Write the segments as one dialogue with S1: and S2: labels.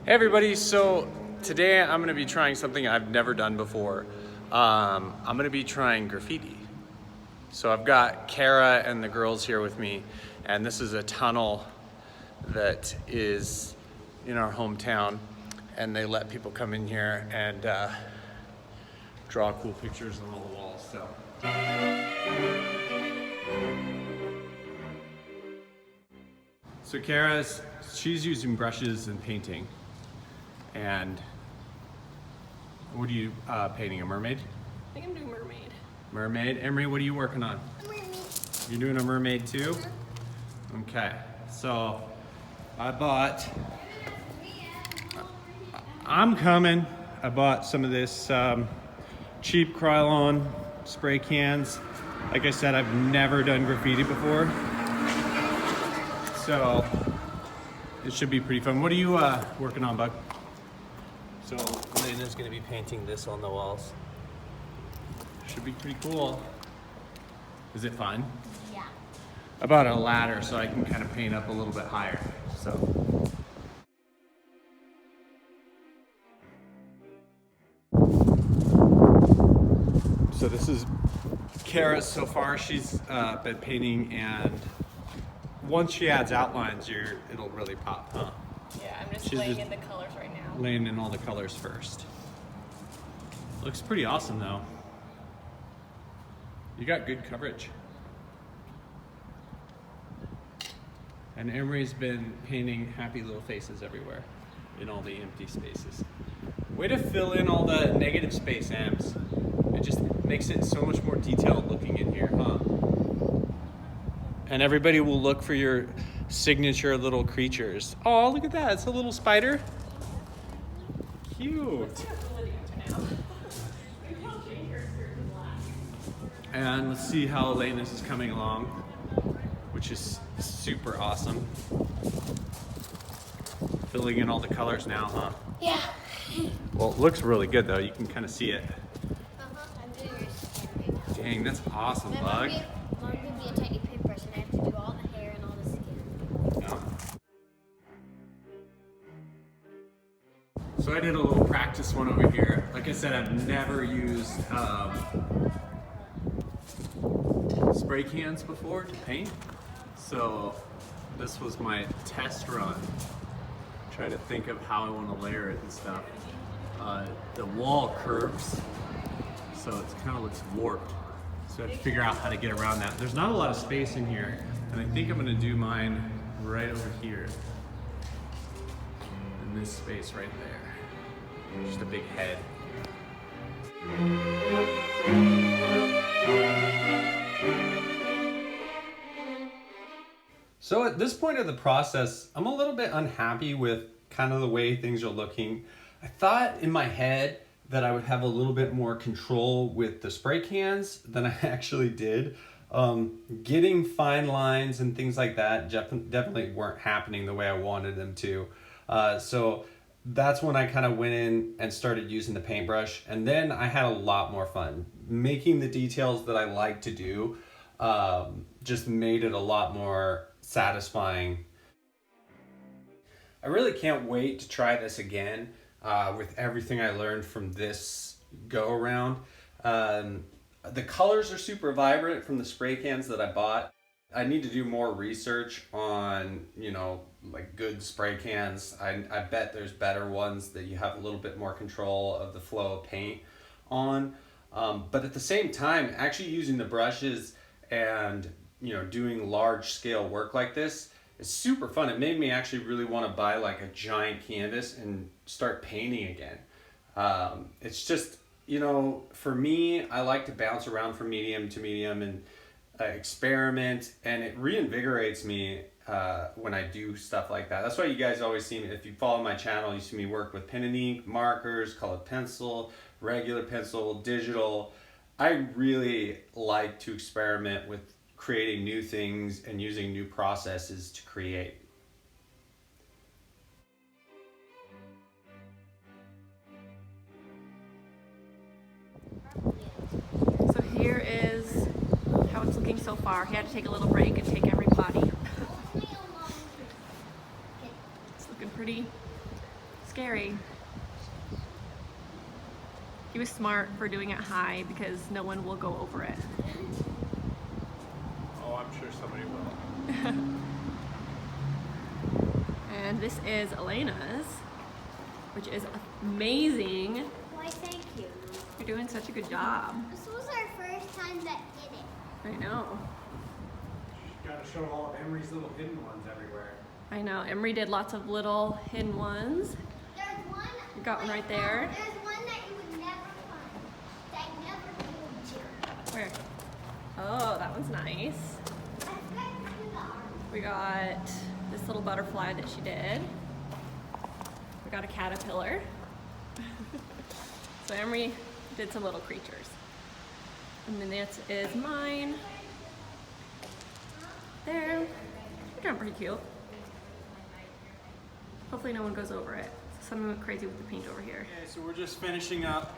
S1: Hey everybody, so today I'm gonna be trying something I've never done before. I'm gonna be trying graffiti. So I've got Kara and the girls here with me, and this is a tunnel that is in our hometown, and they let people come in here and draw cool pictures on all the walls. So she's using brushes and painting. And what are you painting, a mermaid?
S2: I think I'm doing mermaid.
S1: Mermaid? Emery, what are you working on?
S3: Mermaid.
S1: You're doing a mermaid too? Okay, so I bought some of this cheap Krylon spray cans. Like I said, I've never done graffiti before. So it should be pretty fun. What are you working on, Buck? So Lena's gonna be painting this on the walls. Should be pretty cool. Is it fun?
S3: Yeah.
S1: I bought a ladder so I can kind of paint up a little bit higher. So this is Kara so far. She's been painting, and once she adds outlines, it'll really pop, huh?
S2: Yeah, I'm just laying in the colors right now.
S1: Laying in all the colors first. Looks pretty awesome though. You got good coverage. And Emery's been painting happy little faces everywhere in all the empty spaces. Way to fill in all the negative space, Ams. It just makes it so much more detailed looking in here, huh? And everybody will look for your signature little creatures. Oh, look at that, it's a little spider. Cute. And let's see how Elena's is coming along, which is super awesome. Filling in all the colors now, huh?
S3: Yeah.
S1: Well, it looks really good though. You can kind of see it.
S3: I'm doing your skin right now.
S1: Dang, that's awesome, Bug.
S3: Mom gave me a tiny paintbrush and I have to do all the hair and all the skin.
S1: Yeah. So I did a little practice one over here. Like I said, I've never used spray cans before to paint. So this was my test run. Try to think of how I want to layer it and stuff. The wall curves, so it kind of looks warped. So I have to figure out how to get around that. There's not a lot of space in here, and I think I'm gonna do mine right over here. In this space right there. Just a big head. So at this point of the process, I'm a little bit unhappy with kind of the way things are looking. I thought in my head that I would have a little bit more control with the spray cans than I actually did. Getting fine lines and things like that definitely weren't happening the way I wanted them to. So that's when I kind of went in and started using the paintbrush, and then I had a lot more fun. Making the details that I like to do just made it a lot more satisfying. I really can't wait to try this again with everything I learned from this go around. The colors are super vibrant from the spray cans that I bought. I need to do more research on, like good spray cans. I bet there's better ones that you have a little bit more control of the flow of paint on. But at the same time, actually using the brushes and doing large scale work like this is super fun. It made me actually really want to buy like a giant canvas and start painting again. It's just, for me, I like to bounce around from medium to medium and experiment, and it reinvigorates me when I do stuff like that. That's why you guys always see me, if you follow my channel, you see me work with pen and ink, markers, colored pencil, regular pencil, digital. I really like to experiment with creating new things and using new processes to create.
S2: So here is how it's looking so far. He had to take a little break and take every potty. It's looking pretty scary. He was smart for doing it high because no one will go over it.
S1: Oh, I'm sure somebody will.
S2: And this is Elena's, which is amazing.
S3: Why, thank you.
S2: You're doing such a good job.
S3: This was our first time that did it.
S2: I know.
S1: You gotta show all of Emery's little hidden ones everywhere.
S2: I know. Emery did lots of little hidden ones.
S3: There's one.
S2: You got one right there.
S3: There's one that you would never find. That I never told you.
S2: Where? Oh, that one's nice.
S3: I forgot to do the arm.
S2: We got this little butterfly that she did. We got a caterpillar. So Emery did some little creatures. And then this is mine. There. They're doing pretty cute. Hopefully no one goes over it. Someone went crazy with the paint over here.
S1: Okay, so we're just finishing up,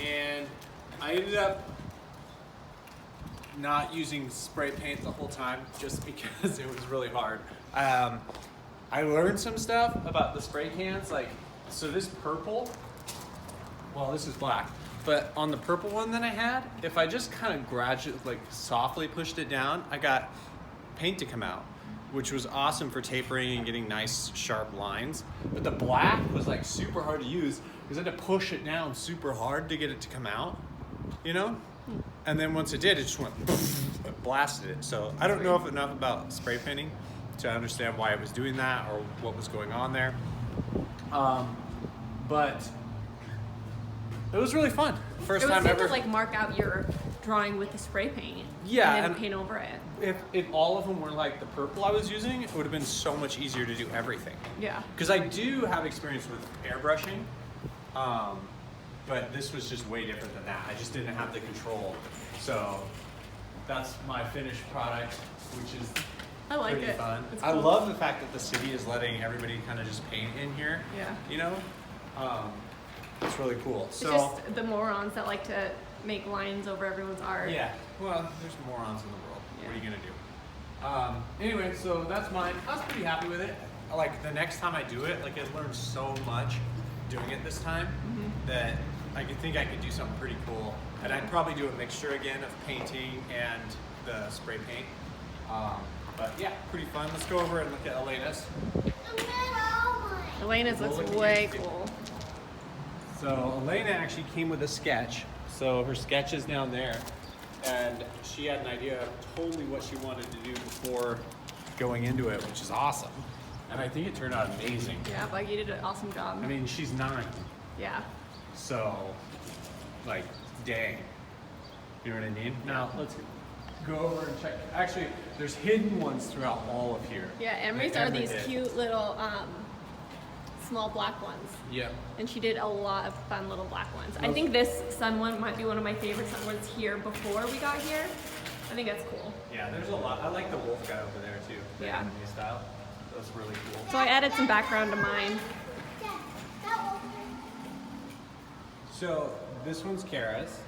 S1: and I ended up not using spray paint the whole time just because it was really hard. I learned some stuff about the spray cans, like, so this purple, well, this is black, but on the purple one that I had, if I just kind of gradually, like, softly pushed it down, I got paint to come out, which was awesome for tapering and getting nice sharp lines. But the black was like super hard to use because I had to push it down super hard to get it to come out, you know? And then once it did, it just went, it blasted it. So I don't know if enough about spray painting to understand why it was doing that or what was going on there. But it was really fun. First
S2: It was
S1: time
S2: good
S1: ever.
S2: to like mark out your drawing with the spray paint.
S1: Yeah,
S2: And then
S1: and-
S2: paint over it.
S1: If all of them were like the purple I was using, it would have been so much easier to do everything.
S2: Yeah.
S1: Because I do have experience with airbrushing, but this was just way different than that. I just didn't have the control. So that's my finished product, which is
S2: I like
S1: pretty
S2: it.
S1: fun.
S2: It's
S1: I
S2: cool.
S1: love the fact that the city is letting everybody kind of just paint in here.
S2: Yeah.
S1: You know? It's really cool.
S2: It's
S1: So
S2: just the morons that like to make lines over everyone's art.
S1: yeah, well, there's morons in the world.
S2: Yeah.
S1: What are you gonna do? Anyway, so that's mine. I was pretty happy with it. Like the next time I do it, like I learned so much doing it this time that I could think I could do something pretty cool. And I'd probably do a mixture again of painting and the spray paint. But yeah, pretty fun. Let's go over and look at Elena's.
S3: The middle one.
S2: Elena's
S1: We'll
S2: looks
S1: look
S2: way
S1: at it.
S2: cool.
S1: So Elena actually came with a sketch. So her sketch is down there. And she had an idea of totally what she wanted to do before going into it, which is awesome. And I think it turned out amazing.
S2: Yeah, but you did an awesome job.
S1: I mean, she's 9,
S2: Yeah.
S1: so like, dang. You know what I mean? Now let's go over and check. Actually, there's hidden ones throughout all of here.
S2: Yeah, Emery's
S1: Like
S2: are these
S1: did.
S2: cute little small black ones.
S1: Yep.
S2: And she did a lot of fun little black ones. I think this sun one might be one of my favorite sun ones here before we got here. I think that's cool.
S1: Yeah, there's a lot. I like the wolf guy over there too. The
S2: Yeah.
S1: anime style. That's really cool.
S2: So I added some background to mine.
S3: Dad, that one.
S1: So this one's Kara's.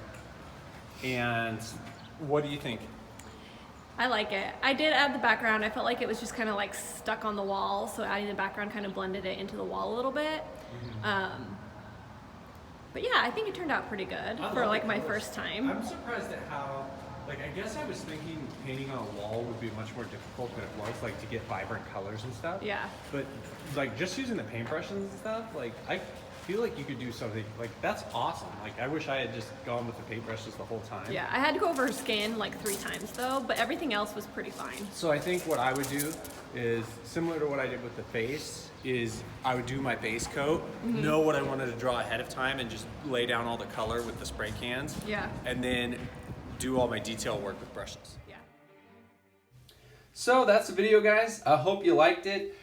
S1: And what do you think?
S2: I like it. I did add the background. I felt like it was just kind of like stuck on the wall, so adding the background kind of blended it into the wall a little bit. But yeah, I think it turned out pretty good
S1: I
S2: for
S1: love
S2: like
S1: the
S2: my
S1: colors.
S2: first time.
S1: I'm surprised at how, like, I guess I was thinking painting on a wall would be much more difficult than it was, like, to get vibrant colors and stuff.
S2: Yeah.
S1: But, like, just using the paintbrushes and stuff, like, I feel like you could do something, like, that's awesome. Like, I wish I had just gone with the paintbrushes the whole time.
S2: Yeah, I had to go over her skin like 3 times though, but everything else was pretty fine.
S1: So I think what I would do is, similar to what I did with the face, is I would do my base coat, know what I wanted to draw ahead of time, and just lay down all the color with the spray cans.
S2: Yeah.
S1: And then do all my detail work with brushes.
S2: Yeah.
S1: So that's the video, guys. I hope you liked it.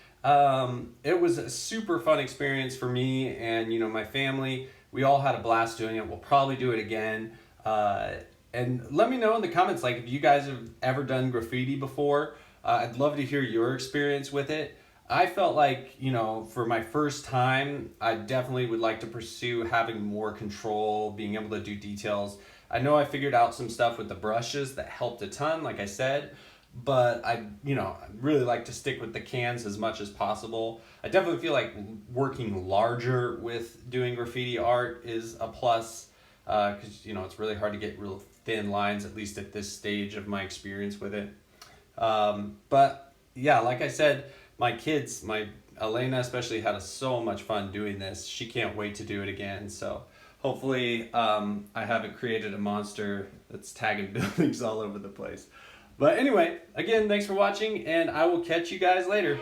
S1: It was a super fun experience for me and, you know, my family. We all had a blast doing it. We'll probably do it again. And let me know in the comments, like, if you guys have ever done graffiti before. I'd love to hear your experience with it. I felt like, you know, for my first time, I definitely would like to pursue having more control, being able to do details. I know I figured out some stuff with the brushes that helped a ton, like I said, but I really like to stick with the cans as much as possible. I definitely feel like working larger with doing graffiti art is a plus, because it's really hard to get real thin lines, at least at this stage of my experience with it. But yeah, like I said, my kids, my Elena especially, had so much fun doing this. She can't wait to do it again. So hopefully I haven't created a monster that's tagging buildings all over the place. But anyway, again, thanks for watching, and I will catch you guys later.